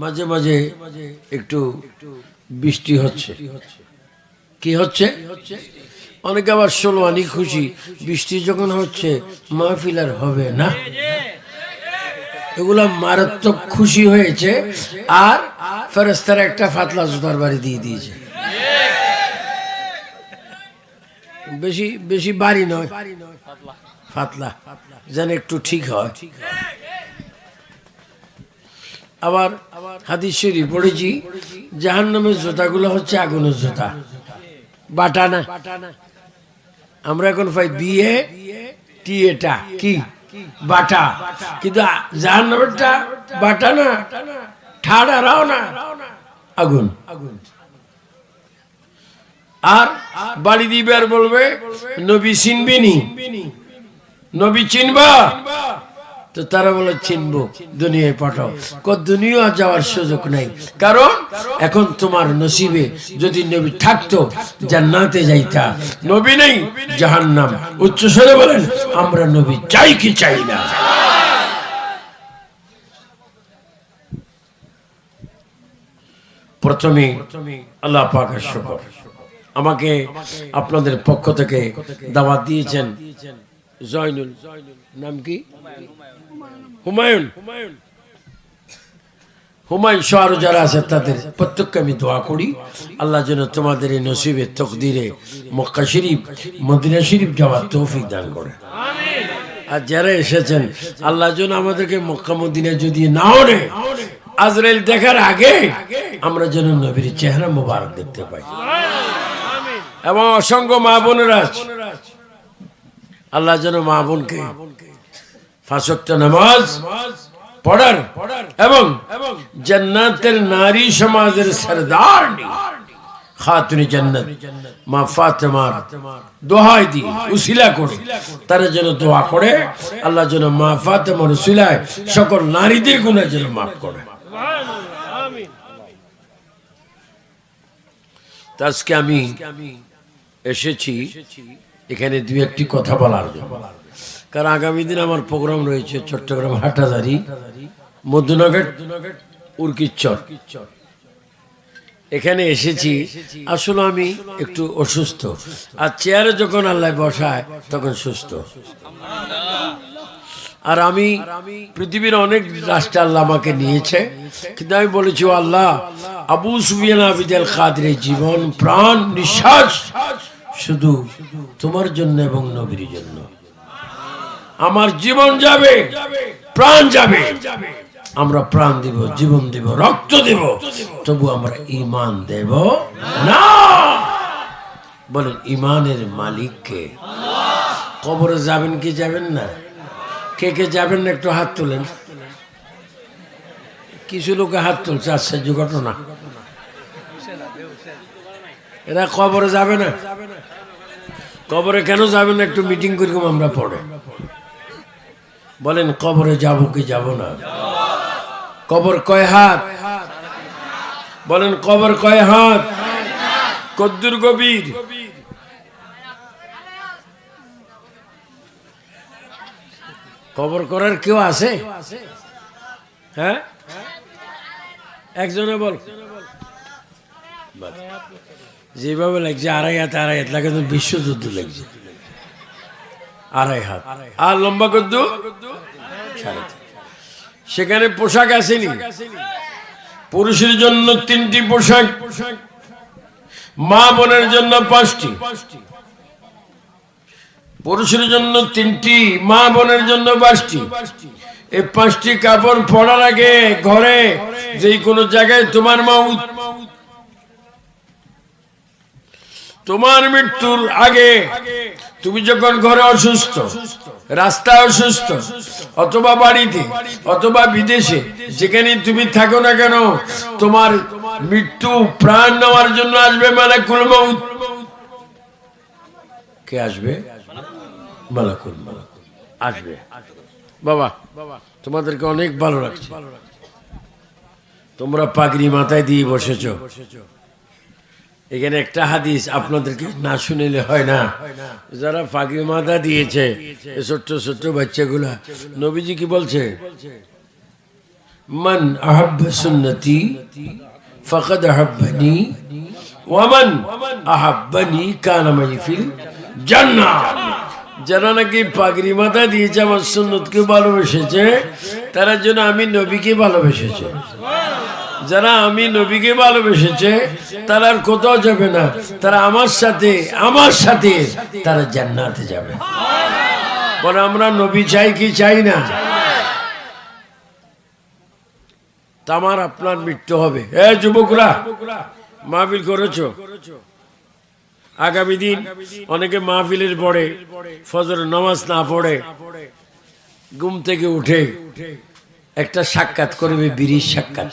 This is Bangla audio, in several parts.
মাঝে মাঝে একটু বৃষ্টি হচ্ছে। কি হচ্ছে? অনেকে আবার ষোলোয়ানি খুশি, বৃষ্টি যখন হচ্ছে মাহফিল আর হবে না। এগুলা মারাত্মক খুশি হয়েছে, আর ফেরেশতারা একটা ফাতলা জুতার বাড়ি দিয়ে দিয়েছে। বেশি বেশি বাড়ি নয়, ফাতলা, যেন একটু ঠিক হয়। আবার হাদিস শরীফ পড়েছি, জাহান্নামের জুতাগুলো হচ্ছে আগুনের জুতা, বাটা না। আমরা এখন পাই বিয়ে টিয়েটা কি বাটা, কিন্তু জাহান্নামেরটা বাটা না, ঠাড়া রাও না, আগুন। আর বাড়ি দিবে আর বলবে নবী চিনবিনি, নবী চিনবা? তো তারা বলে চিনবো, দুনিয়ায় পাঠাও। দুনিয়া যাওয়ার সুযোগ নাই, কারণ এখন তোমার নসিবে যদি নবী থাকতো জান্নাতে যাইতা, নবী নেই জাহান্নাম। উচ্চ স্বরে বলেন আমরা নবী চাই কি চাই না? প্রথমে আল্লাহ পাকের শুকর, আমাকে আপনাদের পক্ষ থেকে দাওয়াত দিয়েছেন জয়নুল, নাম কি? হুমায়ুন। হুমায়ুন সহ আরো যারা আছে তাদের প্রত্যেককে আমি দোয়া করি, আল্লাহ যেন তোমাদের এই নসিবে তকদিরে মক্কা শরীফ মদিনা শরীফ যাওয়ার তৌফিক দান করে। আর যারা এসেছেন আল্লাহ যেন আমাদেরকে মক্কা মদিনা যদি নাও রে, আজরাইল দেখার আগে আমরা যেন নবীর চেহারা মোবারক দেখতে পাই। এবং অসংখ্য মা বোনেরা আল্লাহ যেন মা বোনকে 5 ওয়াক্ত নামাজ পড়ার এবং জান্নাতের নারী সমাজের সরদার খাতুন জান্নাত মা ফাতেমার দোহাই দিয়ে উসিলা করে তারা যেন দোয়া করে, আল্লাহ যেন মা ফাতেমার উসিলায় সকল নারীদের গুনাহ যেন মাফ করে। আজকে আমি এসেছি এখানে দুই একটি কথা বলার জন্য, কারণ আগামী দিন আমার প্রোগ্রাম রয়েছে চট্টগ্রাম হাটাজারি, মধ্যনগর, উর্কিচর। এখানে এসেছি আসলে আমি একটু অসুস্থ, আর চেয়ারে যখন আল্লাহ বসায় তখন সুস্থ। আর আমি পৃথিবীর অনেক রাষ্ট্রে আল্লাহ আমাকে নিয়েছে, কিন্তু আমি বলেছি আল্লাহ আবু সুফিয়ান আবিদ আল কাদের জীবন প্রাণ নিঃশ্বাস শুধু তোমার জন্য এবং নবীর জন্য। আমার জীবন যাবে, প্রাণ যাবে, আমরা প্রাণ দিব, জীবন দিব, রক্ত দেব, তবু আমরা ঈমান দেব না। বলেন ঈমানের মালিক কে? কবরে যাবেন কি যাবেন না? কে কে যাবেন না একটু হাত তোলেন। কিছু লোকে হাত তুলছে, আশ্চর্য ঘটনা। এরা কবরে যাবে না। কবরে কেন যাবে না একটু মিটিং করি আমরা পড়ে। বলেন কবরে যাব কি যাব না? কবর কয় হাত? বলেন কবর কয় হাত? কদ্দুর গভীর? কবর করার কেউ আছে? হ্যাঁ, একজনে বল। যেভাবে লাগছে 2.5 হাত 2.5 হাত লাগে, বিশ্বযুদ্ধ লাগছে। 2.5 হাত আর লম্বা কদ্দ 3.5। সেখানে পোশাক আসেনি। পুরুষের জন্য 3টি পোশাক, মা বোনের জন্য 5টি। পুরুষের জন্য 3টি, মা বোনের জন্য 5টি। এই 5টি কাপড় পরার আগে ঘরে যে কোনো জায়গায় তোমার মাউত, তোমার মৃত্যুর আগে তুমি যখন ঘরে অসুস্থ, রাস্তায় অসুস্থ, অথবা বাড়িতে, অথবা বিদেশে, যেখানে তুমি থাকো না কেন, তোমার মৃত্যু প্রাণ নেওয়ার জন্য আসবে মালাকুল মউত। কে আসবে? মালাকুল মউত আসবে। বাবা তোমাদেরকে অনেক ভালো লাগছে, তোমরা পাগড়ি মাথায় দিয়ে বসেছো। এখানে একটা হাদিস আপনাদেরকে না শুনিলে হয় না। যারা পাগড়ি মাথা দিয়েছে ছোট্ট ছোট্ট বাচ্চাগুলা, নবীজি কি বলছে? মান আহাব্বা সুন্নতি ফাকাদ আহাব্বানি ওয়া মান আহাব্বানি কানা মাই ফিল জান্নাহ। যারা নাকি পাগড়ি মাথা দিয়েছে আমার সুন্নতকে ভালোবেসেছে তারা যেন আমি নবীকে ভালোবেসেছে। যারা আমি নবীকে ভালোবেসেছে তারা আর কোথাও যাবে না, তারা আমার সাথে তারা জান্নাতে যাবে। বলে আমরা নবী চাই কি চাই না? আমার আপনার মৃত্যু হবে। যুবকরা মাহফিল করেছো, আগামী দিন অনেকে মাহফিলের পরে ফজর নামাজ না পড়ে ঘুম থেকে উঠে একটা সাক্ষাৎ করবে, বিড়ির সাক্ষাৎ।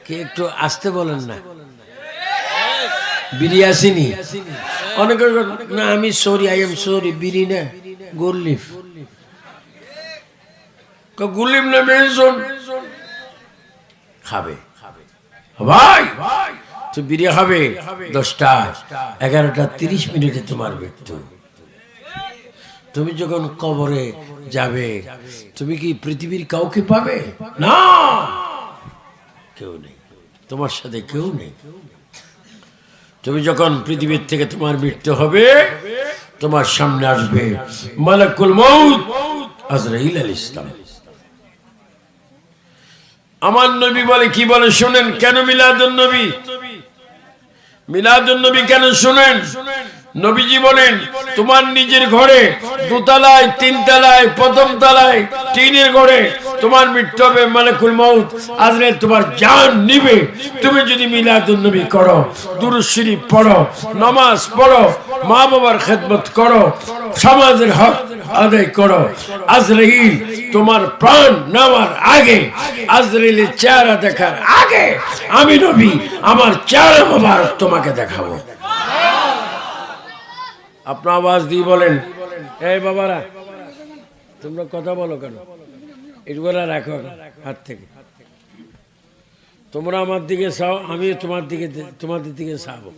কে একটু আসতে বলেন না, বিড়ি আসেনি? অনেকে না আমি সরি, আই এম সরি, বিড়ি না গুরলিফ। গুরলিফ না মেনশন খাবে ভাই, তো বিড়ি খাবে 10টা 11টা 30 মিনিটে তোমার মৃত্যু। তুমি যখন কবরে যাবে তুমি কি পৃথিবীর কাউকে পাবে না? কেউ নেই, তোমার সাথে কেউ নেই। তুমি যখন পৃথিবীর থেকে তোমার মৃত্যু হবে তোমার সামনে আসবে মালাকুল মউত আজরাইল আলাইহিস সালাম। আমার নবী বলে কি বলে শুনেন। কেন মিলাদুন নবী? মিলাদুন নবী কেন শুনেন? নবীজি বলেন তোমার নিজের ঘরে 2 তলায় 3 তলায় 1ম তলায় টিনের ঘরে তোমার মৃত্যু হবে, মালাকুল মউত আজরাইল তোমার জান নিবে। তুমি যদি মিলাদুন নবী করো, দুরূদ শরীফ পড়ো, নামাজ পড়ো, মা বাবার খেদমত করো, সমাজের হক আদায় করো, আজরাইল তোমার প্রাণ নেওয়ার আগে, আজরাইলের চেহারা দেখার আগে আমি নবী আমার চেহারা মোবারক তোমাকে দেখাবো। আপনার আওয়াজ দিয়ে বলেন, এই বাবারা তোমরা কথা বলো কেন? এগুলা রাখো হাত থেকে। তোমরা আমার দিকে চাও, আমি তোমাদের দিকে চাবো।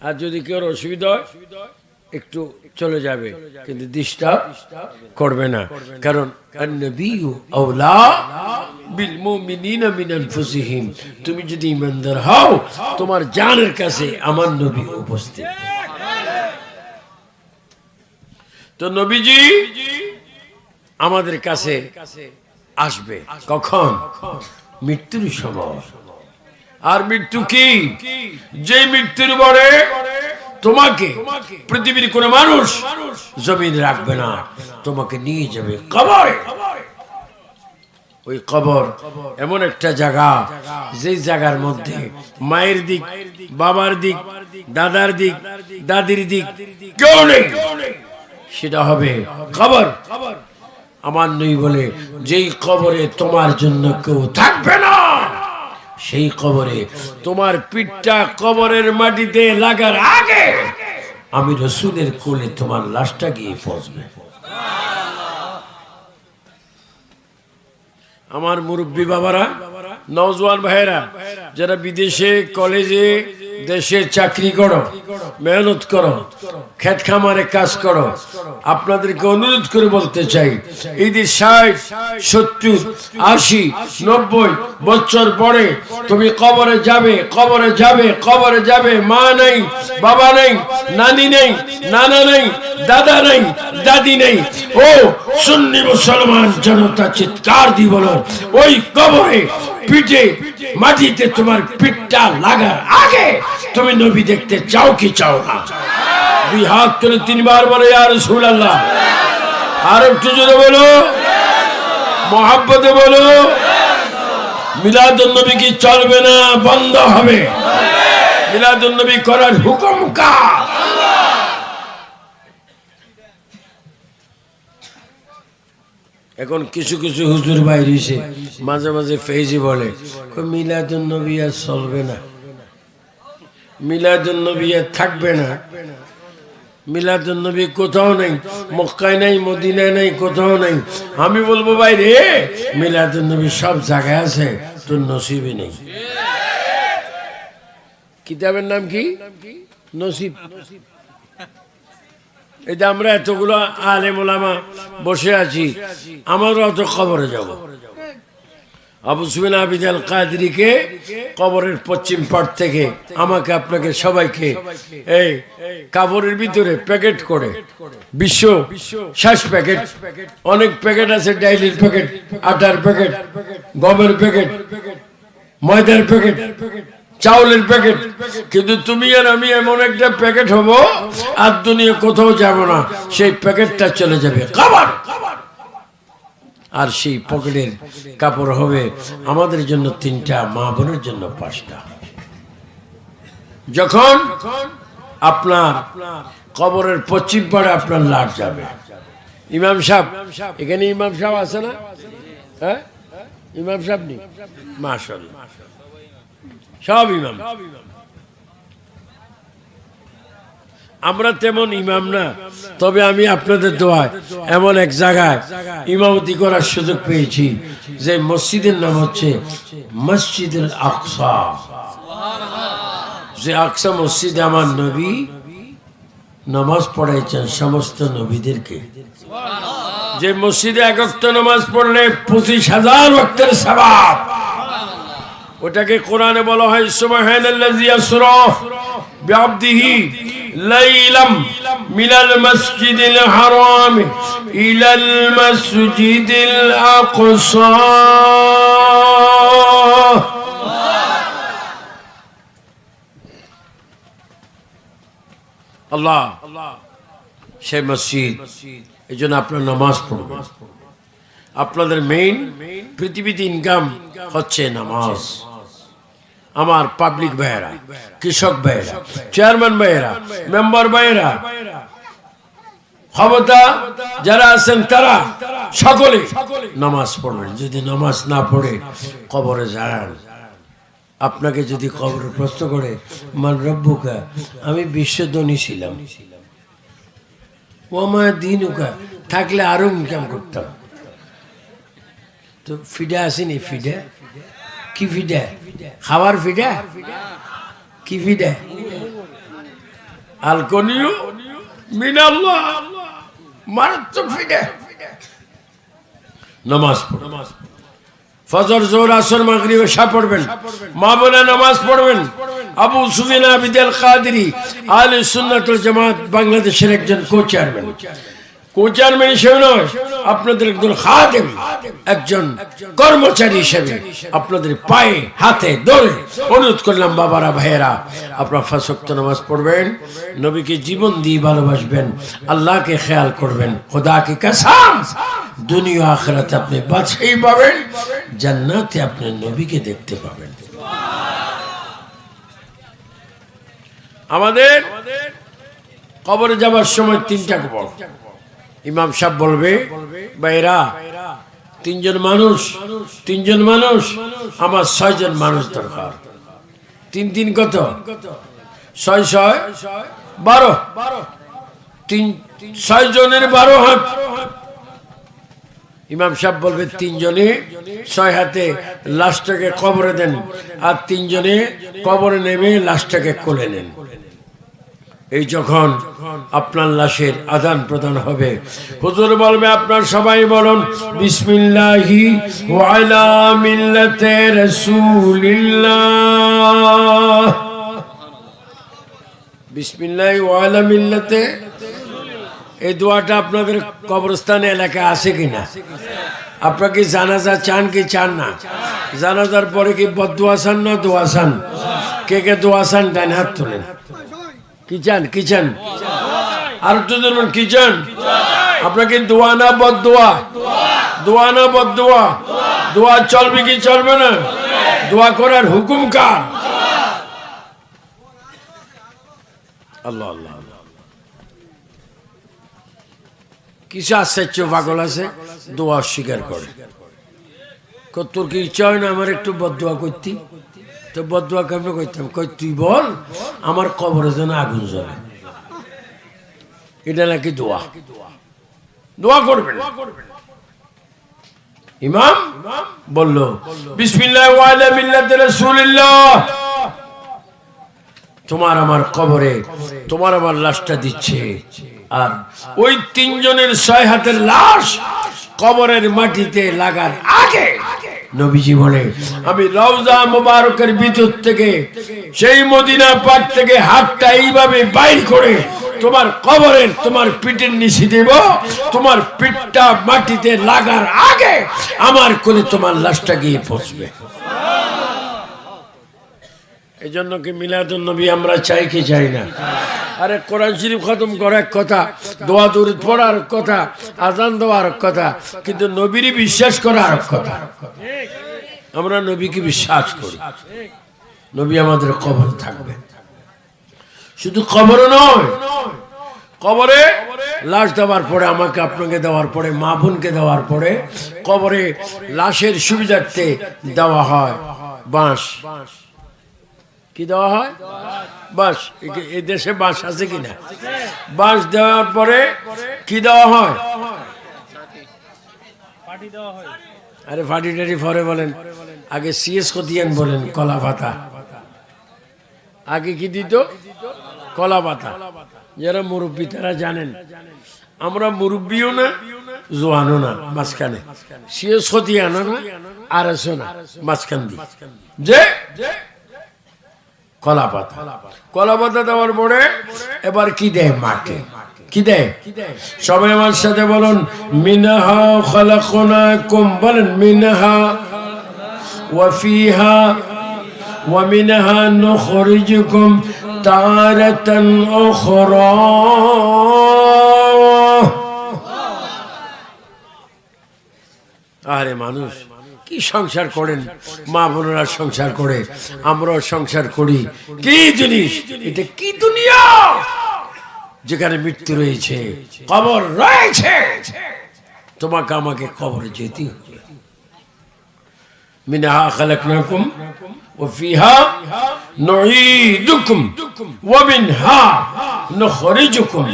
আর যদি কেউ অসুবিধা হয় একটু চলে যাবে, কিন্তু ডিস্টার্ব করবে না। কারণ আন-নবিয়্যু আওলা বিল মুমিনিনা মিন আনফুসিহিম। তুমি যদি ঈমানদার হও তোমার জানের কাছে আমার নবী উপস্থিত। তো নবীজি আমাদের কাছে আসবে কখন? মৃত্যুর সময়। আর মৃত্যু কি? যে মৃত্যুর পরে তোমাকে পৃথিবীর কোন মানুষ জমিন রাখবে না, তোমাকে নিয়ে যাবে কবরে। ওই কবর এমন একটা জায়গা যে জায়গার মধ্যে মায়ের দিক, বাবার দিক, দাদার দিক, দাদির দিক কেউ নেই, সেটা হবে কবর। আমার নবী বলে যেই কবরে তোমার জন্য কেউ থাকবে না সেই কবরে তোমার পিঠটা কবরের মাটিতে লাগার আগে আমি রাসূলের কোলে তোমার লাশটা গিয়ে পৌঁছবে। আমার মুরব্বী বাবারা, নওজোয়ান ভাইরা যারা বিদেশে কলেজে দেশে চাকরি করো, মেহনত করো, ক্ষেত খামারে কাজ করো, আপনাদেরকে অনুরোধ করে বলতে চাই এই যে 60, 70, 80, 90 বছর পরে তুমি কবরে যাবে, কবরে যাবে, কবরে যাবে। মা নেই, বাবা নেই, নানি নেই, নানা নেই, দাদা নেই, দাদি নেই। ও সুন্নি মুসলমান জনতা চিৎকার দিয়ে বলো, ওই কবরে পিঠে মাটিতে তোমার পিঠটা লাগার আগে তুমি নবী দেখতে চাও কি চাও না? 2 হাত তুলে 3 বার বলে ইয়া রাসূলুল্লাহ। আর একটু জোরে বলো, মহব্বতে বলো। মিলাদুন নবী কি চলবে না? বন্ধ হবে। মিলাদুন নবী করার হুকুম কার? এখন কিছু কিছু হুজুর বাইরে এসে মাঝে মাঝে ফেজি বলে মিলাদুন নবী আর চলবে না, মিলাদুন নবী আর থাকবে না। মিলাদুন নবী কোথাও নেই, মক্কায় নেই, মদিনায় নেই, কোথাও নেই। আমি বলবো ভাই রে, মিলাদুন নবী সব জায়গায় আছে, তোর নসিবে নেই। কিতাবের নাম কি? নসিব। এই যে আমরা এতগুলো আলেম ওলামা বসে আছি, আমারও তো কবরে যাব। আবু সুফিয়ান আবিদ আল কাদরিকে কবরের পশ্চিম পাড় থেকে আমাকে আপনাকে সবাইকে এই কাপড়ের ভিতরে প্যাকেট করে বিশ্ব শ্বাস প্যাকেট, অনেক প্যাকেট আছে, ডাইলির প্যাকেট, আটার প্যাকেট, গমের প্যাকেট, ময়দার প্যাকেট, চাউলের প্যাকেট, কিন্তু তুমি আর আমি এমন একটা প্যাকেট হব আর দুনিয়া কোথাও যাব না, সেই প্যাকেটটা চলে যাবে কবর। আর সেই পকেটের কাপড় হবে আমাদের জন্য 3টা, মা বোনের জন্য 5টা। যখন আপনার কবরের পশ্চিম পাড়ে আপনার লাশ যাবে, ইমাম সাহেব, এখানে ইমাম সাহেব আছে না? হ্যাঁ, ইমাম সাহেব নেই? মাশাআল্লাহ, সব ইমাম। আমরা তেমন ইমাম না, তবে আমি আপনাদের দোয়ায় এমন এক জায়গায় ইমামতি করার সুযোগ পেয়েছি যে মসজিদের নাম হচ্ছে মসজিদুল আকসা। যে আকসা মসজিদে আমার নবী নামাজ পড়াইছেন সমস্ত নবীদেরকে। যে মসজিদে এক ওয়াক্ত নামাজ পড়লে 25,000 ওয়াক্তের সওয়াব। ওটাকে কোরআনে বলা হয় সুবহানাল্লাযী ইয়াসরা বিআবদিহি লাইলাম মিনাল মাসজিদিল হারাম ইলাল মাসজিদিল আকসা। আল্লাহ সেই মসজিদ, এই জন্য আপনার নামাজ পড়বেন। আপনাদের মেইন পৃথিবীতে ইনকাম হচ্ছে নামাজ। আমার পাবলিক ভাইয়েরা, কৃষক ভাইয়েরা, চেয়ারম্যান ভাইয়েরা, মেম্বার ভাইয়েরা, ক্ষমতা যারা আছেন তারা সকলে নামাজ পড়বেন। যদি নামাজ না পড়ে কবরে যান, আপনাকে যদি কবরে প্রশ্ন করে মান রব্বুকা, আমি বিশ্বধনী ছিলাম, ওমা দিনুকা, থাকলে আরো ইনকাম করতাম। তো ফিডা আসেনি? ফিডা কি? ফিডা খাবার ফিডা কি? ফিডা আলকনিও মিনাল্লাহ, মারাত্মক ফিডা। নামাজ পড়ো, ফজর, জোহর, আসর, মাগরিব, এশা পড়বেন, মা বোনে নামাজ পড়বেন। আবু সুফিয়ান আবিদ আল কাদরি আহলে সুন্নাত ওয়াল জামাত বাংলাদেশের একজন কো-চেয়ারম্যান। কো-চেয়ারম্যান হিসেবে নয়, আপনাদের একজন খাদেম, একজন কর্মচারী হিসেবে আপনাদের পায়ে হাতে ধরে অনুরোধ করলাম, বাবারা, ভাইয়েরা, আপনারা 5 ওয়াক্ত নামাজ পড়বেন, নবীকে জীবন দিয়ে ভালোবাসবেন, আল্লাহকে খেয়াল করবেন। খোদা কি কসম, দুনিয়া আখিরাতে আপনি বাছাই পাবেন, জান্নাতে আপনি নবীকে দেখতে পাবেন। আমাদের কবরে যাবার সময় 3টা কবর। ইমাম সাহেব বলবে, ভাইরা, 3জন মানুষ, আমার 6 জন মানুষ দরকার। 3 3 কত? 6 6 12। 6 জনের 12 হাত। ইমাম সাহেব বলবে 3 জনে 6 হাতে লাশটাকে কবরে দেন, আর 3 জনে কবরে নেমে লাশটাকে কোলে নেন। এই যখন আপনার লাশের আদান প্রদান হবে, হুজুর বলবে, আপনার সবাই বলুন বিসমিল্লাহি ওয়া আলা মিল্লাতি রাসূলিল্লাহ। বিসমিল্লাহি ওয়া আলা মিল্লাতি, এই দোয়াটা আপনাদের কবরস্থানে এলাকায় আছে কিনা? আপনারা কি জানাজা চান কি চান না? জানাজার পরে কি বদদোয়া চান না দোয়া চান? কে কে দোয়া চান? ডান হাত তোলেন। কি চান? কি চান? আর একটু ধরুন, কি চান? আপনার কি দোয়া না বদদোয়া? দোয়া না বদদোয়া? দোয়া চলবে কি চলবে না? দোয়া করার হুকুম কার? আল্লাহ আল্লাহ। কিছু আশ্চর্য পাগল আছে, দোয়া অস্বীকার করে। তোর কি ইচ্ছা হয় না আমার একটু বদদোয়া করতি? তো বদদোয়া কেমন করতাম? কই তুই বল, আমার কবরে যেন আগুন জ্বলে। এটা নাকি দোয়া? দোয়া করবেন। ইমাম বলল বিসমিল্লাহি ওয়া আলা মিল্লাতি রাসূলিল্লাহ। তোমার আমার কবরে তোমার আমার লাশটা দিচ্ছে, আর ওই তিনজনের 6 হাতের লাশ কবরের মাটিতে লাগার আগে নবীজি বলে, আমি রওজা মুবারকের ভিতর থেকে সেই মদিনা পাক থেকে হাতটা এইভাবে বাইর করে তোমার কবরের তোমার পিঠের নিচে দেব, তোমার পিঠটা মাটিতে লাগার আগে আমার কোলে তোমার লাশটা গিয়ে পৌঁছবে। এই জন্য কি মিলাদুন নবী আমরা চাই কি চাই না? আরে কোরআন শরীফ খতম করার কথা, দোয়া দরুদ পড়ার কথা, আজান দেওয়ার কথা, কিন্তু নবীরই বিশ্বাস করার কথা। আমরা নবীকে বিশ্বাস করি, নবী আমাদের কবর থাকবে। শুধু কবর নয়, কবরে লাশ দেওয়ার পরে, আমাকে আপনাকে দেওয়ার পরে, মা বোনকে দেওয়ার পরে কবরে লাশের সুবিধার্থে দেওয়া হয় বাঁশ। কি দেওয়া হয়? বাঁশ। এই দেশে বাঁশ আছে কিনা? বাঁশ দেওয়ার পরে কি দেওয়া হয়? আরে ফাটি টাটি পরে বলেন, আগে সিএস কতিয়ান বলেন, কলা পাতা। আগে কি দিত? কলা পাতা। যারা মুরব্বী তারা জানেন, আমরা মুরব্বীও না জোয়ানো না, মাঝখানে সিএস কতিয়ানো না আর এসো না, মাঝখান দি যে কলা পাতা। কলা পাতা দেওয়ার পরে এবার কি দেয়? মাকে কি দেয়? সবাই আমার সাথে বলুন, মিনহা খালাকনাকুম, বলেন মিনহা ওয়া ফিহা ওয়া মিনহা নুখরিজুকুম তারাতান উখরা। আরে মানুষ কি সংসার করেন, মা বোনেরা সংসার করে, আমরাও সংসার করি। কি জিনিস এটা? কি দুনিয়া যেখানে মৃত্যু রয়েছে, কবর রয়েছে, তোমাকে আমাকে কবরে যেতে হবে। মিনহা খালাকনাকুম ওয়া ফিহা নুঈদুকুম ওয়া মিনহা নুখরিজুকুম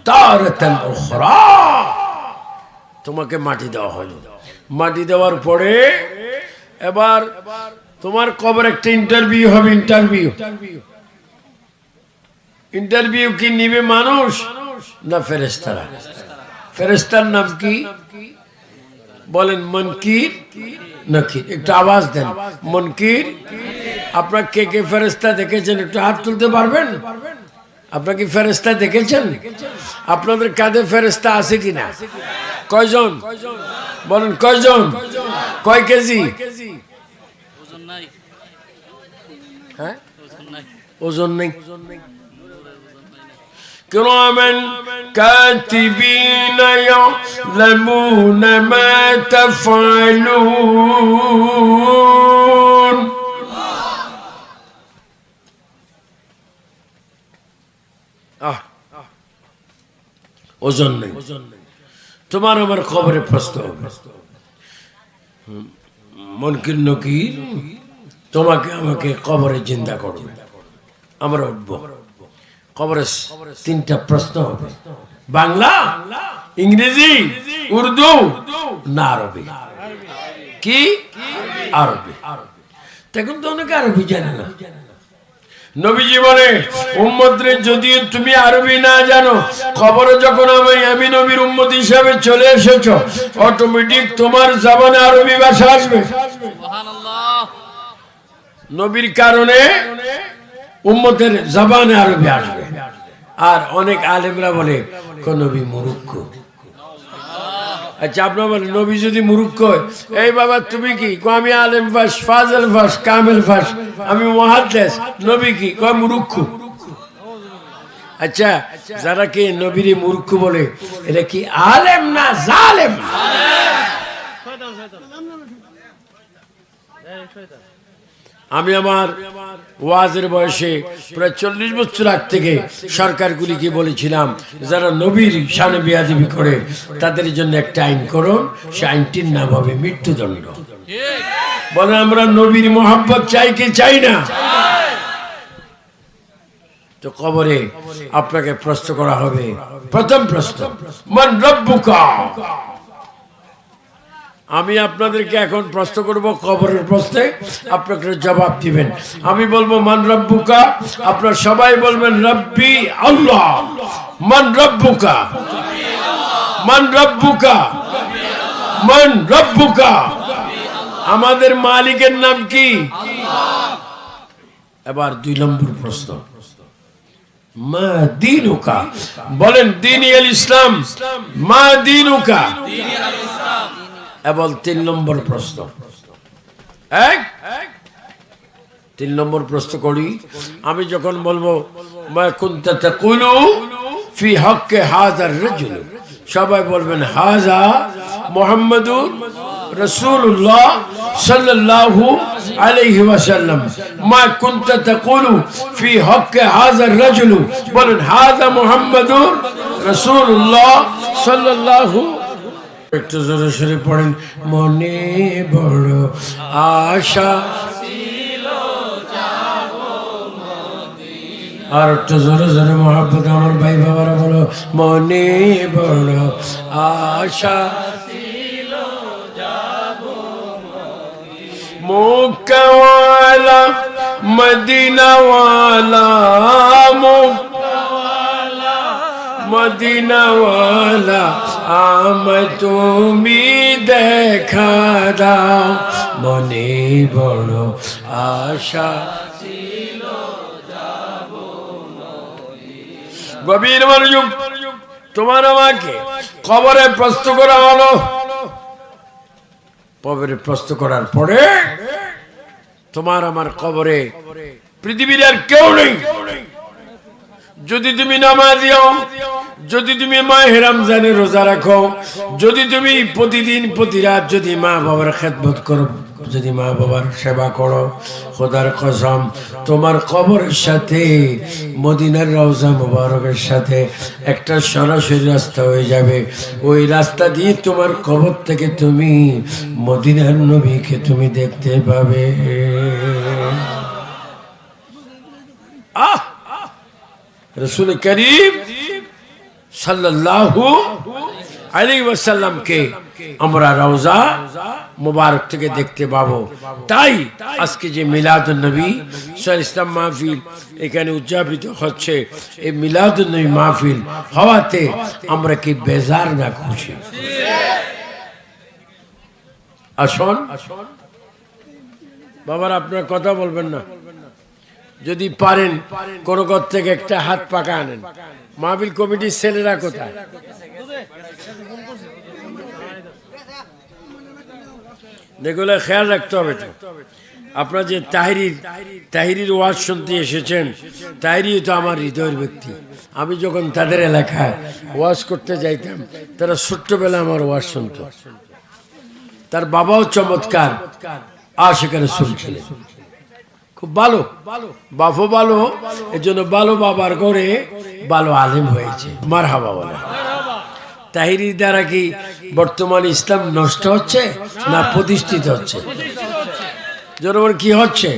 তারাতান উখরা। তোমাকে মাটি দেওয়া হলো, মাটি দেওয়ার পরে এবার তোমার কবর একটা ইন্টারভিউ হবে। ইন্টারভিউ কি নিবে মানুষ না ফেরেশতারা? ফেরেশতার নাম কি বলেন? মুনকির নাকির। একটু আওয়াজ দেন, মুনকির। আপনারা কে কে ফেরেশতা দেখেছেন? একটু হাত তুলতে পারবেন? আপনারা কি ফেরেশতা দেখেছেন? আপনাদের কাঁধে ফেরেশতা আছে কিনা? কয়জন বলেন? কয়জন? কয় কেজি? হ্যাঁ, ওজন নেই। কিরামান কাতিবিনা ইয়ালামুনা মা তাফআলুন। ওজন নেই। তোমার আমার কবরে প্রশ্ন হবে, মুনকির নকির তোমাকে আমাকে কবরে জিন্দা করবে। আমরা উঠবো, কবরে 3টা প্রশ্ন হবে, বাংলা, ইংরেজি, উর্দু না আরবি। কি? আরবি। তখন তো অনেকে আরবি জানে না। নবীজি বলে, উম্মতরে যদিও তুমি আরবি না জানো, কবরে যখন আমি নবীর উম্মত হিসাবে চলে এসেছো, অটোমেটিক তোমার জবানে আরবি ভাষা আসবে। সুবহানাল্লাহ। নবীর কারণে উম্মতের জবানে আরবি আসবে। আর অনেক আলেমরা বলে নবী মূর্খ। আচ্ছা, আপনার বলেন নবী যদি মূর্খ হয়, এই বাবা তুমি কি? আমি আলেম ফাস, ফাজল ফাস, কামেল ফাস, আমি মুহাদ্দিস। নবী কি? মূর্খ। আচ্ছা, যারা কে নবীরে মূর্খ বলে, এটা কি আলেম না জালেম? আমি আমার ওয়াজের বয়সে প্রায় 40 বছর আগ থেকে সরকারগুলিকে বলেছিলাম, যারা নবীর শানে বেয়াদবি করে তাদের জন্য একটা আইন করো, সে আইনটির নাম হবে মৃত্যুদণ্ড। বলে আমরা নবীর মোহাব্বত চাই কি চাই না? তো কবরে আপনাকে প্রশ্ন করা হবে। প্রথম প্রশ্ন, মান রব্বুকা? আমি আপনাদেরকে এখন প্রশ্ন করব, কবরের প্রশ্নে আপনারা জবাব দিবেন। আমি বলবো মান রব্বুকা, আপনারা সবাই বলবেন রব্বি আল্লাহ। মান রব্বুকা, মান রব্বুকা, মান রব্বুকা। আমাদের মালিকের নাম কি? এবার 2 নম্বর প্রশ্ন, মা দীনুকা, বলেন দীন আল ইসলাম, মা দীনুকা। এবার 3 নম্বর প্রশ্ন, 3 নম্বর প্রশ্ন করি। আমি যখন বলবো মা কুনতা তাকুলু ফি হক্কে হাযার রাজুল, সবাই বলবেন হাযা মুহাম্মাদুর রাসূলুল্লাহ সাল্লাল্লাহু আলাইহি ওয়াসাল্লাম। মা কুনতা তাকুলু ফি হক্কে হাযার রাজুল, বলেন হাযা মুহাম্মাদুর রাসূলুল্লাহ সাল্লাল্লাহু। একটু জোরে সরে পড়েন, মনে বড় আশা ছিল যাব মদিনা। আর একটু জোরে জোরে মহব্বত আমার ভাই বাবারা বলো, মনে বড় আশা ছিল যাব মদিনা। মুক্কাওয়ালা মদিনাওয়ালা, মদিনাওয়ালা আমায় তুমি দেখা দাও, মনে বড় আশা ছিল যাব মদিনা। গভীর মনোযোগ, তোমার আমাকে কবরে প্রশ্ন করা হলো। কবরে প্রশ্ন করার পরে তোমার আমার কবরে পৃথিবীর আর কেউ নেই। যদি তুমি নামাজি হও, যদি তুমি মাহে রমজানে রোজা রাখো, যদি তুমি প্রতিদিন প্রতি রাত যদি মা বাবার খেদমত করো, যদি মা বাবার সেবা করো, খোদার কসম তোমার কবরের সাথে মদিনার রওজা মুবারকের সাথে একটা সরাসরি রাস্তা হয়ে যাবে। ওই রাস্তা দিয়ে তোমার কবর থেকে তুমি মদিনার নবীকে তুমি দেখতে পাবে। রাসূল করিম সাল্লাল্লাহু আলাইহি ওয়াসাল্লামকে আমরা রওজা মুবারক থেকে দেখতে পাবো। তাই আজকে যে মিলাদুন নবী সাল্লাল্লাহু ইসলাম মাহফিল এখানে উদযাপিত হচ্ছে, এই মিলাদুন নবী মাহফিল হওয়াতে আমরা কি বেজার না খুশি? আসুন বাবার, আপনারা কথা বলবেন না। যদি পারেন কোন ঘর থেকে একটা হাত পাকা আনেন। মাহফিল কমিটির ছেলেরা কোথায়? এগুলো খেয়াল রাখতে হবে তো। আপনারা যে তাহিরির ওয়াজ শুনতে এসেছেন, তাহিরি তো আমার হৃদয়ের ব্যক্তি। আমি যখন তাদের এলাকায় ওয়াজ করতে যাইতাম, তারা ছোট্টবেলা আমার ওয়াজ শুনত। তার বাবাও চমৎকার আশিক রাসূল ছিলেন, খুব ভালো, বাপও ভালো, এর জন্য ভালো বাবার ঘরে ভালো আলেম হয়েছে। মারহাবা বলে। তাহিরির দ্বারা কি বর্তমান ইসলাম নষ্ট হচ্ছে না প্রতিষ্ঠিত হচ্ছে? জনগণ কি হচ্ছে?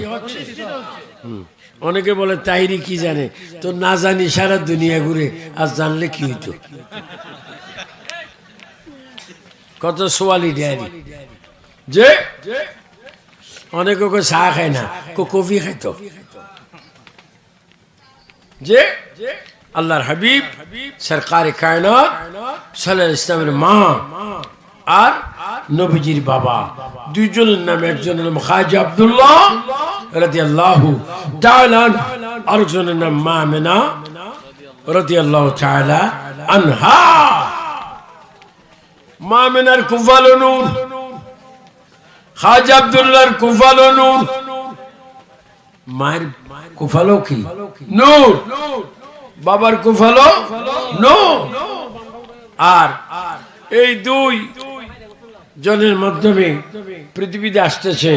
অনেকে বলে তাহিরি কি জানে, তো না জানি সারা দুনিয়া ঘুরে, আর জানলে কি হইতো? কত সোয়ালি ডায়েরি যে অনেকে চা খায় না, কফি খাইতো। যে আল্লাহর হাবিব সরকারে কায়নাত সাল্লাল্লাহু আলাইহি ওয়াসাল্লামের মা আর নবীজির বাবা দুইজনের নাম, একজনের নাম খাজা আব্দুল্লাহ রাদিয়াল্লাহু তাআলা, আরেকজনের নাম মা আমিনা রাদিয়াল্লাহু তাআলা আনহা। মা আমিনার কুফালো নূর, খাজা আব্দুল্লাহর কুফালো নূর। মায়ের কুফালো কি? নূর। বাবার কুফালো নূর। আর এই দুই জনের মাধ্যমে পৃথিবীতে আসতেছে,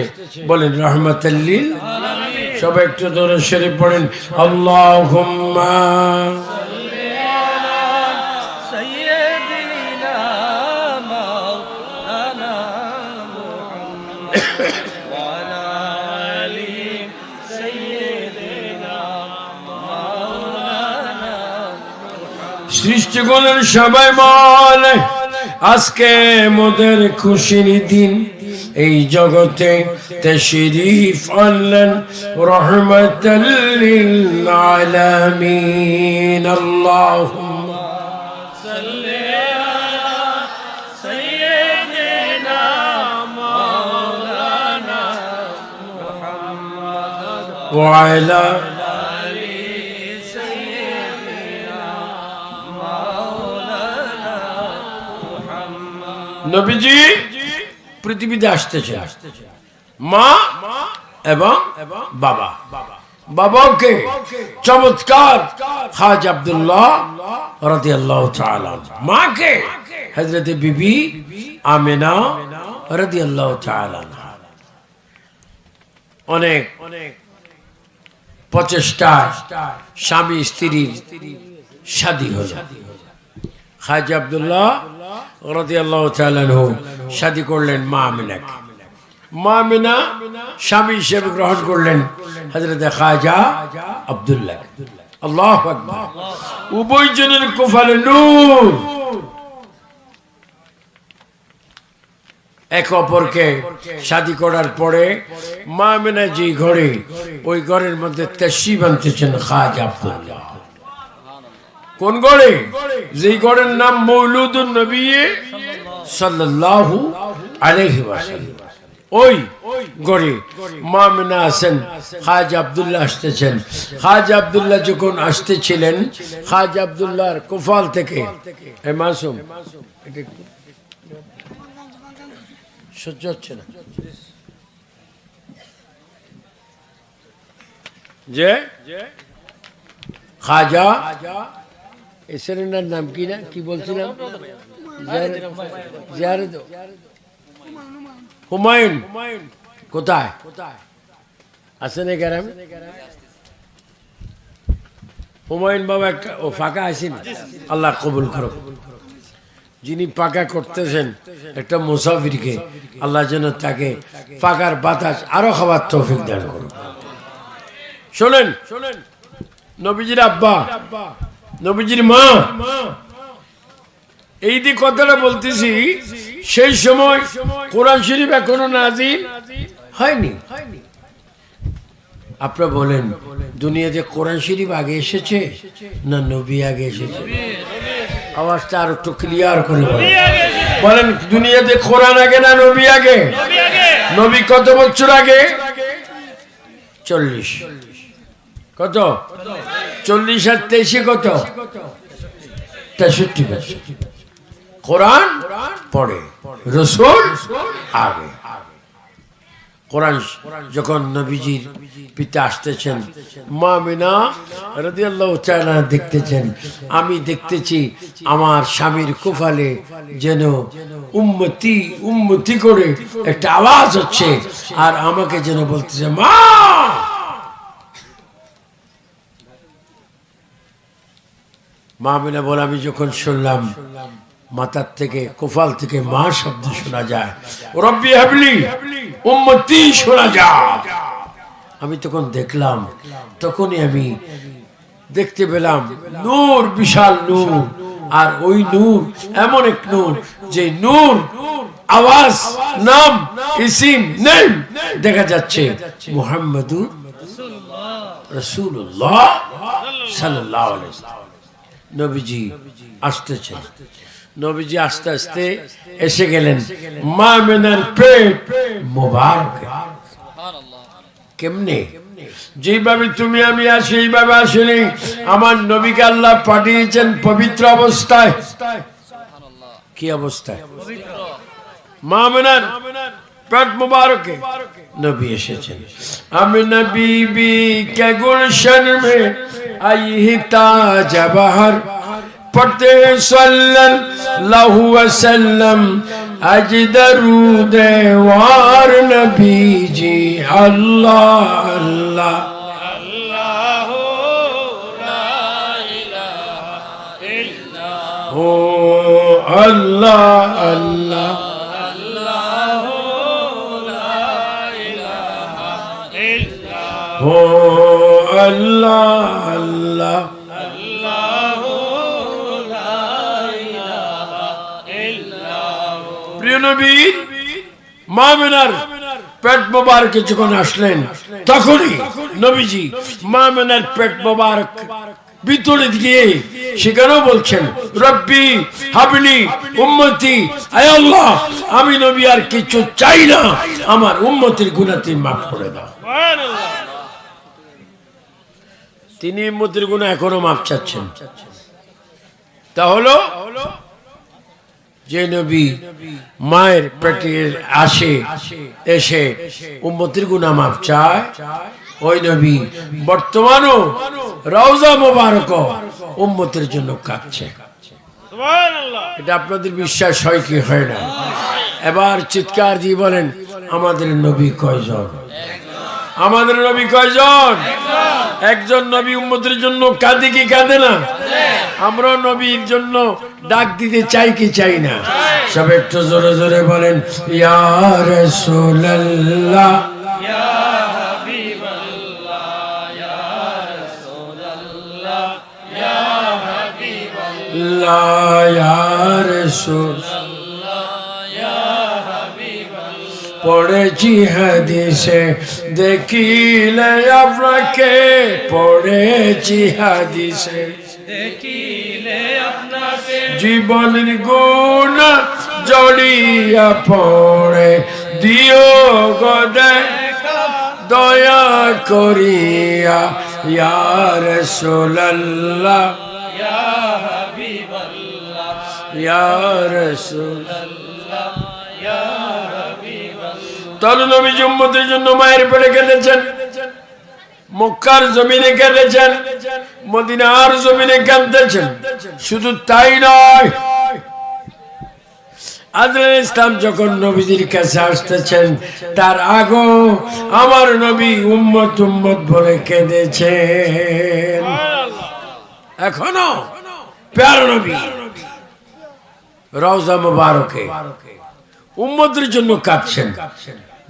বলেন রাহমাতাল লিল আলামিন। সবাই একটু দরুদ শরীফ পড়েন, আল্লাহুম্মা সৃষ্টিগুলোর সবাই বলে আজকে মোদের খুশির দিন এই জগতে তশরীফ আনলেন রহমাতাল লিল আলামিন আল্লাহুম্মা সাল্লি আলা সাইয়্যিদিনা মাওলানা মুহাম্মাদ ওয়া আলা নবীজি পৃথিবীতে আসতেছে মা এবং বাবা বাবাকে চমৎকার খাজা আব্দুল্লাহ রাদিয়াল্লাহু তাআলা মাকে হযরত বিবি আমিনা রাদিয়াল্লাহু তাআলা অনেক প্রচেষ্টা স্বামী স্ত্রীর শাদী হলো খাজা আব্দুল্লাহ রাদিয়াল্লাহু তাআলা আনহু শাদী করলেন মা আমিনাকে মা আমিনা স্বামী হিসেবে গ্রহণ করলেন হযরত খাজা আব্দুল্লাহ আল্লাহু আকবার উভয়জনের কপালে নূর এক অপরকে শাদী করার পরে মা আমিনা যে ঘরে ওই ঘরের মধ্যে তাশরীফ আনতেছেন খাজা আব্দুল্লাহ কোন ঘরে যেই ঘরের নাম মৌলুদুন নবী সাল্লাল্লাহু আলাইহি ওয়াসাল্লাম ওই ঘরে মা আমিনা আছেন খাজা আব্দুল্লাহ আসতেছেন খাজা আব্দুল্লাহ যখন আসতেছিলেন খাজা আব্দুল্লাহর কপাল থেকে এ মাসুম এটা সহ্য হচ্ছে না যে খাজা এসেরেনার নাম কি না কি বলছিলাম হুমায়ুন কোথায় আছেন এই গ্রামে হুমায়ুন বাবা একটা ও ফাঁকা আছেন আল্লাহ কবুল করো যিনি পাকা করতেছেন একটা মুসাফিরকে আল্লাহ যেন তাকে পাকার বাতাস আরো খাবার তৌফিক দান করুন শোনেন নবীজির আব্বা নবীজির মা এই যে কথাটা বলতেছি সেই সময় কোরআন শরীফ এখনো নাযিল হয়নি আপনারা বলেন দুনিয়াতে কোরআন শরীফ আগে এসেছে না নবী আগে এসেছে আওয়াজটা আর একটু ক্লিয়ার করে বলেন দুনিয়াতে কোরআন আগে না নবী আগে নবী কত বছর আগে 40 কত 40 আর 23 কত 63 বছর কোরআন পড়ে রাসূল আগে কোরআন যখন নবীজির পিতা আসতেছেন মা আমিনা রাদিয়াল্লাহু তাআলা দেখতেছেন আমি দেখতেছি আমার স্বামীর কপালে যেন উম্মতি উম্মতি করে একটা আওয়াজ হচ্ছে আর আমাকে যেন বলতেছে মা মা আমিনা বলে আমি যখন শুনলাম মাথার থেকে কপাল থেকে মা শব্দ শোনা যায় রব্বি হাবলি উম্মতি শোনা যায় আমি তখন দেখলাম তখনই আমি দেখতে পেলাম নূর বিশাল নূর আর ওই নূর এমন এক নূর যে নূর আওয়াজ নাম ইসিম নেম দেখা যাচ্ছে মুহাম্মাদুর রাসূলুল্লাহ সাল্লাল্লাহু আলাইহি ওয়াসাল্লাম নবীজি আসতেছেন নবীজি আস্তে আস্তে এসে গেলেন মা আমিনার পেট মোবারক কেমনে যেভাবে তুমি আমি আসি এইভাবে আসেনি আমার নবীকে আল্লাহ পাঠিয়েছেন পবিত্র অবস্থায় কি অবস্থায় মা আমিনার পেট মোবারকে নবী এসেছেন আমিনা বিবি কে গুলশন মে आई ही ताज बहर पढ़ते सल्लल्लाहु वसल्लम अज दरूद वार नबी जी अल्लाह अल्लाह अल्लाह ला इलाहा इल्लल्लाह ओ अल्लाह अल्लाह अल्लाह ला इलाहा इल्लल्लाह ओ अल्लाह अल्लाह अल्लाह ला इलाहा इल्लल्लाह নবীর মা মেনার পেট মোবারকে যখন আসলেন তখনই নবীজি মা মেনার পেট মোবারক ভিতরে দিয়ে সেখানেও বলছেন রব্বি হাবলি উম্মতি আয় আল্লাহ, আমি নবী আর কিছু চাই না, আমার উম্মতের গুনাহ তুমি মাফ করে দাও। তিনি উম্মতের গুনাহ এখনো মাফ চাচ্ছেন। তা হলো যে নবী মায়ের পেটে এসে উম্মতের গুনাহ মাফ চায়, ওই নবী বর্তমানও রওজা মোবারক উম্মতের জন্য কাঁদছে। এটা আপনাদের বিশ্বাস হয় কি হয় না? এবার চিৎকার দিয়ে বলেন, আমাদের নবী কয়জন? আমাদের নবী কয়জন? একজন নবী উম্মতের জন্য কাঁদে কি কাঁদে না? আমরা নবীর জন্য ডাক দিতে চাই কি চাই না? সব একটু জোরে জোরে বলেন, ইয়া রাসূলুল্লাহ, ইয়া হাবিবাল্লাহ, ইয়া রাসূলুল্লাহ, ইয়া হাবিবাল্লাহ, ইয়া রাসূলুল্লাহ, ইয়া হাবিবাল্লাহ। পড়েছি হাদিসে দেখিলে আপনাকে, পড়েছি হাদিসে দেখিলে আপনাকে, জীবনের গুণ জড়িয়া পড়ে দিও গো দেখা দয়া করিয়া, ইয়া রাসূলুল্লাহ, ইয়া হাবিবাল্লাহ, ইয়া রাসূলুল্লাহ, ইয়া হাবিবাল্লাহ। তাহলে নবী উম্মতের জন্য মায়ের পেটে কেঁদেছেন, মক্কার জমিনে কেঁদেছেন, মদিনার জমিনে কাঁদতেছেন। শুধু তাই নয়, আজরাইল ইসলাম যখন নবীজির কাছে আসতেছেন তার আগেও আমার নবী উম্মত উম্মত বলে কেঁদেছেন। এখনো প্যারা নবী রওজা মুবারকে উম্মতের জন্য কাঁদছেন।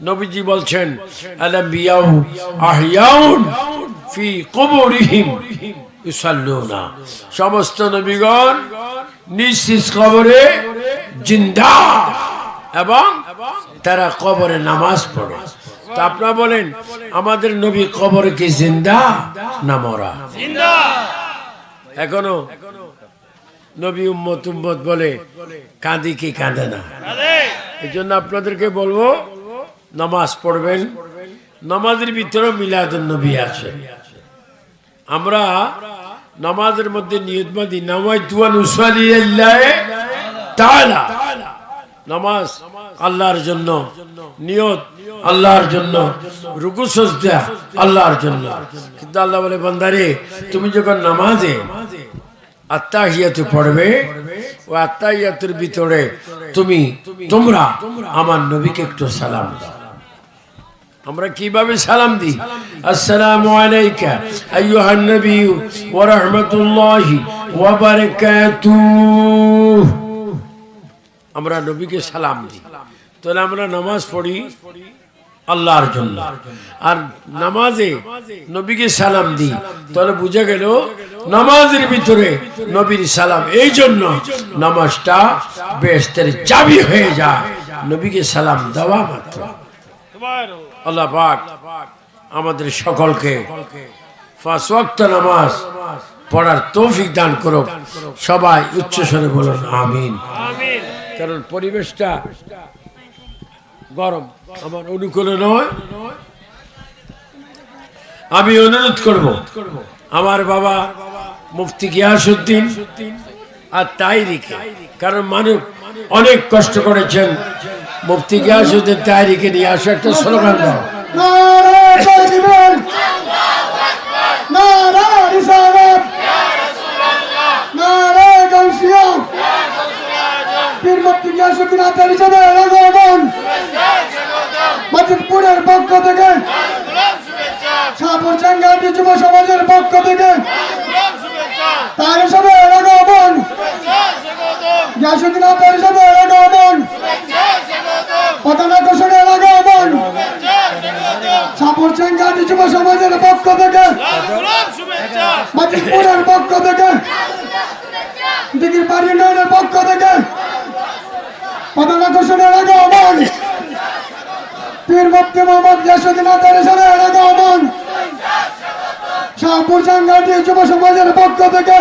নবীজি বলছেন, আল-আম্বিয়াউ আহইয়াউন ফি কুবুরিহিম ইউসাল্লুনা, সমস্ত নবীগণ নিজ নিজ কবরে জিন্দা এবং তারা কবরে নামাজ পড়ে। তো আপনারা বলেন, আমাদের নবী কবরে কি জিন্দা না মরা? জিন্দা। এখনো নবী উম্মত উম্মত বলে কাঁদি কি কাঁদে না? এই জন্য আপনাদেরকে বলবো, নামাজ পড়বেন। নামাজের ভিতরে মিলাদুন নবী আছে। আমরা নামাজের মধ্যে নিয়ত বাঁধি, নামাইতু আন উসাল্লি লিল্লাহি তাআলা, নামাজ আল্লাহর জন্য, নিয়ত আল্লাহর জন্য, রুকু সিজদা আল্লাহর জন্য। কিন্তু আল্লাহ বলে, বান্দারে তুমি যখন নামাজে আত্তাহিয়াতু পড়বে, ও আত্তাহিয়াতুর ভিতরে তোমরা আমার নবীকে একটু সালাম দাও। আমরা কিভাবে সালাম দিই? আসসালামু আলাইকা আইয়ুহান নবী ওয়া রাহমাতুল্লাহি ওয়া বারাকাতুহু, আমরা নবীকে সালাম দিই। তাহলে আমরা নামাজ পড়ি আল্লাহর জন্য, আর নামাজে নবীকে সালাম দিই, তাহলে বুঝা গেল নামাজের ভিতরে নবীর সালাম। এই জন্য নামাজটা বেহেশতের চাবি হয়ে যায় নবীকে সালাম দেওয়া মাত্র। আল্লাহ পাক আমাদের সকলকে 5 ওয়াক্ত নামাজ পড়ার তৌফিক দান করুক। সবাই উচ্চ স্বরে বলুন আমিন। কারণ পরিবেশটা গরম, আমার অনুকূলে নয়। আমি অনুরোধ করব, আমার বাবা মুফতি গিয়াসউদ্দিন আর তাইরিকে, কারণ মানুষ অনেক কষ্ট করেছেন, মুফতি গিয়াসউদ্দিন তাইরিকে নিয়ে আসো, একটা স্লোগান দাও। মজিদপুরের পক্ষ থেকে, শাহপুর চাঙ্গাটি যুব সমাজের পক্ষ থেকে, তার হিসাবে এলাকা বোন গিয়াসউদ্দিন তার হিসাবে এলাকা বোন, প্রধান আকর্ষণে এলাকা বোন, শাহপুর চাঙ্গাটি যুব সমাজের পক্ষ থেকে, মজিদপুরের পক্ষ থেকে, দিঘির বাড়ি ইউনিয়নের পক্ষ থেকে, প্রধান আকর্ষণে এলাকা পীর মুফতি মোহাম্মদ গিয়াসউদ্দিন আজহারী সাহেবের এলাকা আমন শাহপুর চাঙ্গাটি যুব সমাজের পক্ষ থেকে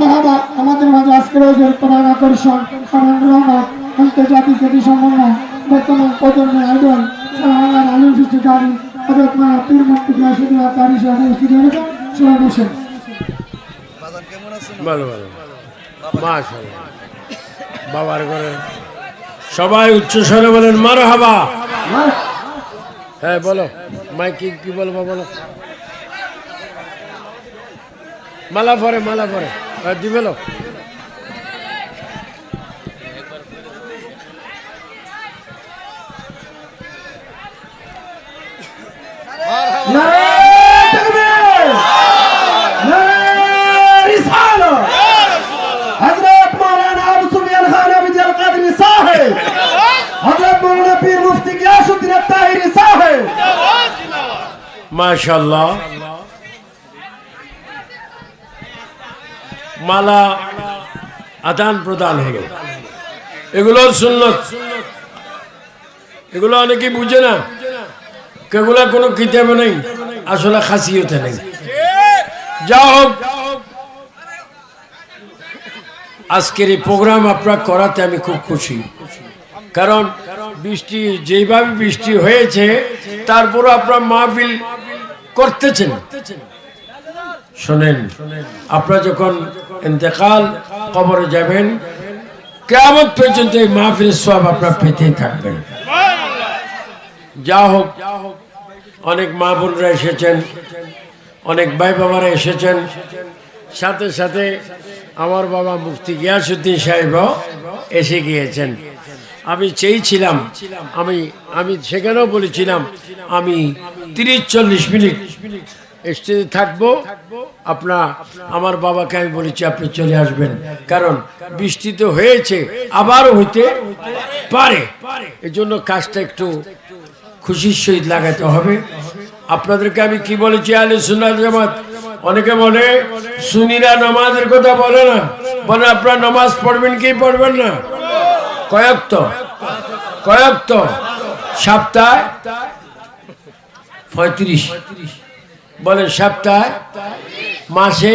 মহাবা আমাদের মাঝে আজকের প্রধান আকর্ষণ আন্তর্জাতিক খ্যাতি সম্পন্ন বর্তমান প্রজন্মের আইডল বাংলার আলিম সৃষ্টিকারী হযরত মাওলানা পীর মুফতি গিয়াসউদ্দিন আজহারী সাহেব উপস্থিত হয়েছেন। সবাই বসেন। ভালো ভালো মাশাআল্লাহ। বাবার ঘরে সবাই উচ্চ স্বরে বলেন মারহাবা। হ্যাঁ বলো মাইকে কি বলবো বলো। মালা পরে দিবেলো। মাশাআল্লাহ। মালা আদান প্রদান হলো, এগুলো সুন্নত। এগুলো অনেকে বুঝে না, এগুলা কোনো কিতাবে নেই, আসলে খাসিয়তে নেই। যা হোক, আজকের এই প্রোগ্রাম আপনারা করাতে আমি খুব খুশি, কারণ বৃষ্টি যেভাবে বৃষ্টি হয়েছে তারপর আপনারা মাহফিল করতেছেন। শোনেন, আপনারা যখন ইন্তেকাল কবরে যাবেন, কিয়ামত পর্যন্ত এই মাহফিলের সওয়াব আপনারা পেতেই থাকবেন। যা হোক, অনেক মা বোনরা এসেছেন, অনেক ভাই বাবারা এসেছেন, সাথে সাথে আমার বাবা মুফতি গিয়াসউদ্দিন সাহেবও এসে গিয়েছেন। আমি চেয়েছিলাম, আমি সেখানেও বলেছিলাম আমি 30-40 মিনিট স্টেজে থাকবো। আমার বাবাকে আমি বলেছি আপনি চলে আসবেন, কারণ বৃষ্টি তো হয়েছে, আবারও হইতে পারে। এই জন্য কাজটা একটু খুশির সহিত লাগাতে হবে। আপনাদেরকে আমি কি বলেছি, আহলে সুন্নাত জামাত, অনেকে বলে সুন্নিরা নামাজের কথা বলে না, বলে আপনারা নামাজ পড়বেন কি পড়বেন না? কয়েক তো সপ্তাহে 35, বলেন সপ্তাহে, মাসে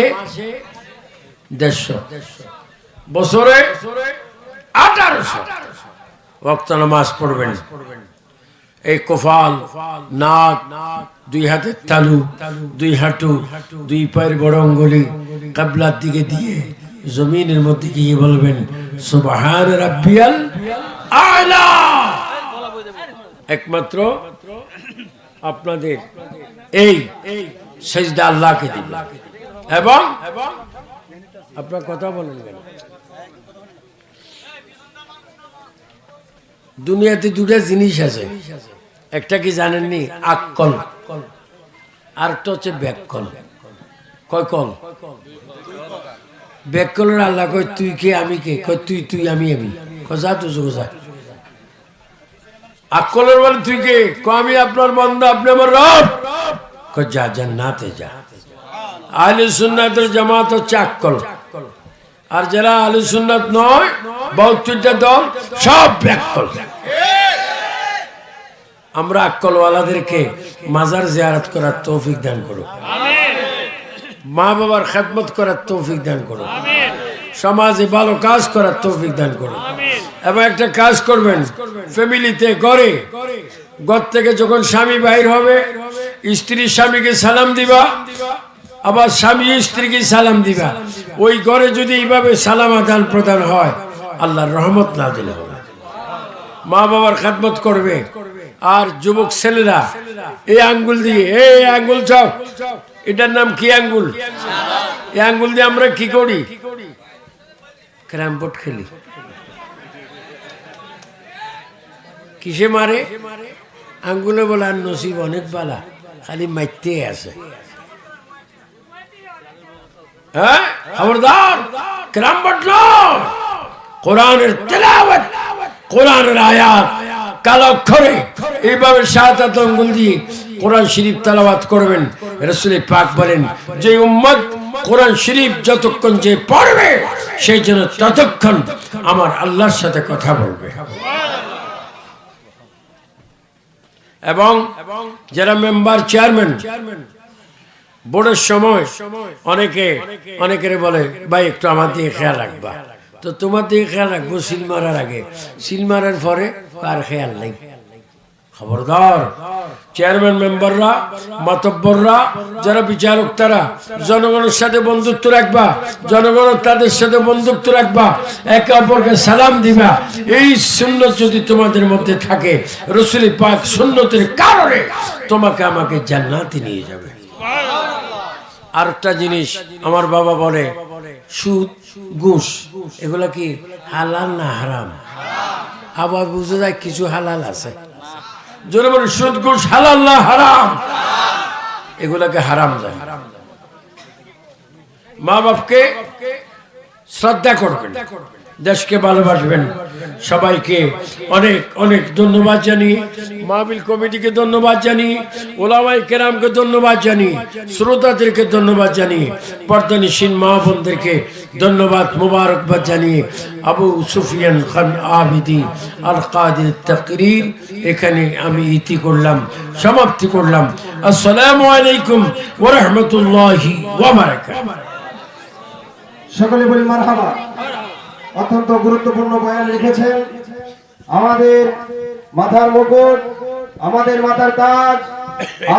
150, বছরে 1800 ওয়াক্ত নামাজ পড়বেন। এই কপাল, নাক, 2 হাতের তালু, 2 হাঁটু, 2 পায়ের বড় আঙ্গুলি কিবলার দিকে দিয়ে জমিনের মধ্যে গিয়ে বলবেন সুবহান রাব্বিয়াল আ'লা। একমাত্র আপনাদের এই সিজদা আল্লাহকে দিবেন। এবং আপনারা কথা বলেন কেন? দুনিয়াতে 2টা জিনিস আছে, একটা কি জানেননি? আকল, আর একটা হচ্ছে ব্যাককল। কয় কল? ব্যাককলের আল্লাহ কয় তুই কে আমি কে, কয় তুই তুই আমি আমি, যা তো যা। আকলের বলে তুই কে, কয় আমি আপনার বান্দা, আপনি আমার রব, কয় যা জান্নাতে যা। আহলে সুন্নাতের জামাত হচ্ছে আকল, আর যারা আহলে সুন্নাত নয় 72টা দল সব ব্যাককল। আমরা আকলওয়ালাদেরকে মাজার জিয়ারত করার তৌফিক দান করো, মা বাবার খেদমত করার তৌফিক দান করো, সমাজে ভালো কাজ করার তৌফিক দান করো। এবং একটা কাজ করবেন, ফ্যামিলিতে ঘর থেকে যখন স্বামী বাইর হবে, স্ত্রী স্বামীকে সালাম দিবা, আবার স্বামী স্ত্রীকে সালাম দিবা। ওই ঘরে যদি এইভাবে সালাম আদান প্রদান হয়, আল্লাহর রহমত নাযিল হবে। মা বাবার খেদমত করবে। আর যুবক ছেলেরা এই আঙ্গুল দিয়ে, এই আঙ্গুল চাও, এটার নাম কি আঙ্গুল? এই আঙ্গুল দিয়ে আমরা কি করি? ক্যারাম বোর্ড খেলি। কিসে মারে? আঙ্গুলে বলে আর নসিব অনেক বালা, খালি মাইতে আছে। হ্যাঁ, খবরদার, ক্যারাম বোর্ড নয়। কোরআনের তেলাওয়াত, কোরআনের আয়াত কালো অক্ষরে এইভাবে 7 আঙ্গুল দিয়ে কোরআন শরীফ তেলাওয়াত করবেন। রাসূল পাক বলেন, যে উম্মত কোরআন শরীফ যতক্ষণ যে পড়বে, সেই জন্য ততক্ষণ আমার আল্লাহর সাথে কথা বলবে। এবং যারা মেম্বার চেয়ারম্যান বোর্ডের সময় অনেকের বলে ভাই একটু আমার দিকে খেয়াল রাখবা, তো তোমার দিকে খেয়াল রাখবো সিল মারার আগে, সিল মারার পরে আর খেয়াল নেই। খবরদার চেয়ারম্যান মেম্বাররা, মাতব্বররা, যারা বিচারক তারা জনগণের সাথে বন্ধুত্ব রাখবা, জনগণ তাদের সাথে বন্ধুত্ব রাখবা, একে অপরকে সালাম দিবা। এই সুন্নত যদি তোমাদের মধ্যে থাকে, রাসূল পাক সুন্নতের কারণে তোমাকে আমাকে জান্নাতে নিয়ে যাবে। আরেকটা জিনিস আমার বাবা বলে, সুদ ঘুষ এগুলা কি হালাল না হারাম? আবার বুঝে যায় কিছু হালাল আছে, জোরে বলে সুদ ঘুষ হালাল না হারাম? এগুলাকে হারাম যায়। মা বাপকে শ্রদ্ধা করবেন, দেশকে ভালোবাসবেন। সবাইকে অনেক অনেক ধন্যবাদ জানিয়ে, মাহফিল কমিটিকে ধন্যবাদ জানিয়ে, ওলামায়ে কেরামকে ধন্যবাদ জানিয়ে, শ্রোতাদেরকে ধন্যবাদ জানিয়ে, পর্দানিশীন মা বোনদেরকে ধন্যবাদ মোবারকবাদ জানিয়ে আবু সুফিয়ান খান আবিদি আল কাদির তাকরীর এখানে আমি ইতি করলাম, সমাপ্তি করলাম। আসসালামু আলাইকুম ওয়া রাহমাতুল্লাহি ওয়া বারাকাতুহু। সকলে বলি মারহাবা। অত্যন্ত গুরুত্বপূর্ণ বয়ান লিখেছেন আমাদের মাথার মুকুট, আমাদের মাথার তাজ,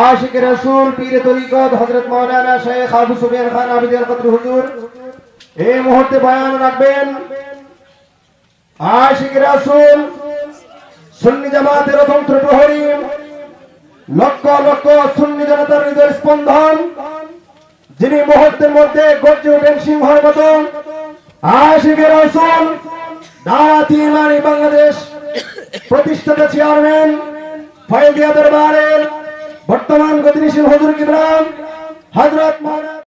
আশিকে রাসূল, পীরে তরিকত হযরত মাওলানা শেখ আবু সুফিয়ান খান আবিদি আল কদর হুজুর এই মুহূর্তে বয়ান রাখবেন। আশিকে রাসূল সুন্নি জামাতের অতন্ত্র প্রহরী, লক্ষ লক্ষ সুন্নি জনতার হৃদয়ের স্পন্দন, যিনি মুহূর্তের মধ্যে গর্জে ওঠেন সিংহের মতো। আশিকে রাসূল দাওয়াত ইমানি বাংলাদেশ প্রতিষ্ঠাতা চেয়ারম্যান, ফয়জিয়া দরবারের বর্তমান গতিশীল হুজুর কিবলা হযরত মাওলানা